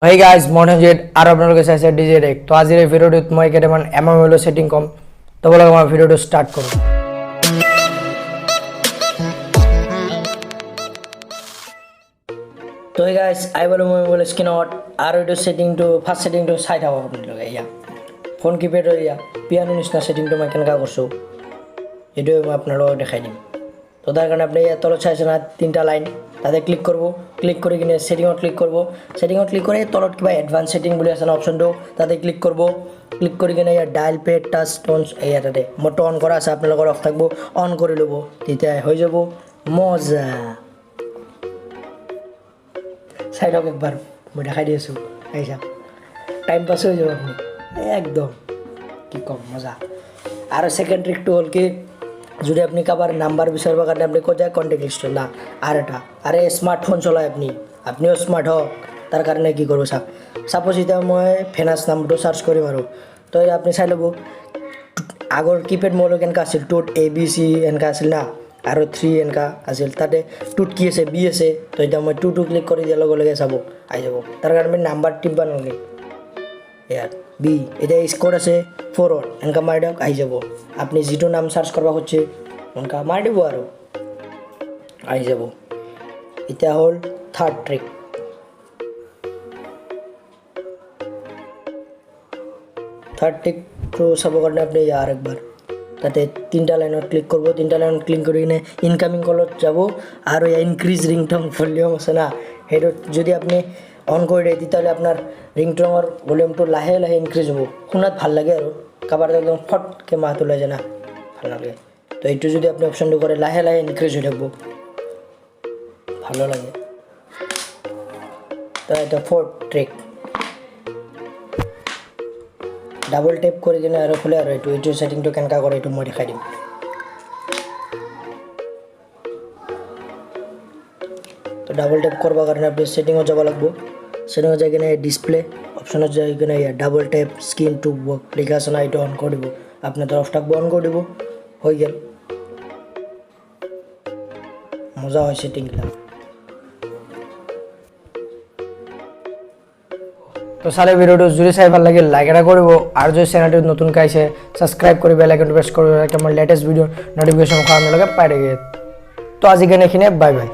Hey guys, মই Dhanjit আৰু আপোনালোকে চাইছে ডিজে ৰেক। তো আজিৰ এই ভিডিঅ'টোত মই কেইটামান এমএমএল সেটিং কম। তো বলক আমাৰ ভিডিঅ'টো ষ্টাৰ্ট কৰোঁ। তো hey guys, আই বলো মই বলে স্ক্ৰিনত আৰু এইটো সেটিংটো ফাৰ্ষ্ট সেটিংটো চাই থাকক আপোনালোকে ইয়া। ফোন কিপ্যাডৰ ইয়া পিয়ানো নিচিনা সেটিংটো মই কেনেকা কৰিছোঁ এইটো মই আপোনালোকক দেখাই দিম। তো তাৰ কাৰণে আপুনি ইয়াত তলত চাইছে না তিনটা লাইন তাতে ক্লিক করব ক্লিক করে কিনে সেটিংত ক্লিক করব সেটিংত ক্লিক করে তলত কিবা এডভান্স সেটিং বুলি আছে না অপশনটো তাতে ক্লিক করব ক্লিক কৰি কিনে ইয়াত ডায়াল পেড টাচ টোনস ইয়াতে মোটো অন কৰা আছে আপোনালোকৰ অফ থাকব অন কৰি ল'ব তেতিয়া হৈ যাব মজা সাইড অফ একবার মই দেখাই দিছো এইসব টাইম পাস হৈ যাব আপনি একদম কি কম মজা আর সেকেন্ড ট্রিকটো হল কি যদি আপনি কাবার নাম্বার বিচারবার কারণে আপনি কোথায় কন্ট্যাক্ট লিস্ট না আর এটা আরে স্মার্টফোন চলায় আপনিও স্মার্ট হোক তার কারণে কি করবো সাপোজ এটা মই ফেনাস নামটো সার্চ কৰিম আৰু তো আপনি চাই ল'ব আগৰ কিপ্যাড মোবাইল কেনেকা আছিল টুত ABC এনেকা আছিল না আৰু 3 এনেকা আছিল তাতে টুত কি আছে B আছে তো এটা মই 2 ক্লিক কৰি দিয়াৰ লগে লগে চাব আহি যাব তাৰ কাৰণে নাম্বাৰ টিপবা নালাগে ইয়াত B এটা স্কোৰ আছে 4 এনেকা মাৰি দিয়ক আহি যাব আপনি যেটো নাম সাৰ্চ কৰবা হচ্ছে এনেকা মাৰি দিব আৰু আহি যাব এটা হল থাৰ্ড ট্ৰিক তো চাবৰ কাৰণে আপনি ইয়াৰ একবাৰ তাতে তিনটা লাইনত ক্লিক কৰব তিনটা লাইনত ক্লিক কৰি কিনে ইনকামিং কলত যাব আৰু ইনক্ৰিজ ৰিংটোন ভলিউম আছে না হেটো যদি আপনি অন কৰি দিয়ে তেতিয়াহ'লে আপোনাৰ ৰিংটোনৰ ভলিউমটো লাহে লাহে ইনক্ৰিজ হ'ব শুনাত ভাল লাগে আৰু কাবাৰ একদম ফটকে মাত ওলাই যায় না ভাল লাগে তো এইটো যদি আপনি অপশনটো কৰে লাহে লাহে ইনক্ৰিজ হৈ থাকিব ভালো লাগে তো এটা ফোৰ্থ ট্ৰিক ডাবল ট্যাপ কৰি কিনে আৰু খুলে আৰু এইটো সেটিংটো কেনেকা কৰে এইটো মই দেখাই দিম তো ডাবল ট্যাপ করবার কারণে আপনি সেটিংত যাব লাগব সেটিংত যাই কিনে ডিসপ্লে অপশনত যাই কিনে double tap screen to work লেখা আছে না এটা অন করে দিব আপনার তরফ থাকবো অন করে দিব হয়ে গেল মজা হয় সেটিংগুলা তো সারে ভিডিওটো জুড়ে চাই ভাল লাগে লাইক এটা করব আর যদি চ্যানেলটি নতুন কাইছে সাবস্ক্রাইব করে বেল আইকনটো প্রেস করব একটা আমার লেটেস্ট ভিডিও নোটিফিকেশন আপনাদের পাই থাকে তো আজি কেনে এখানে বাই বাই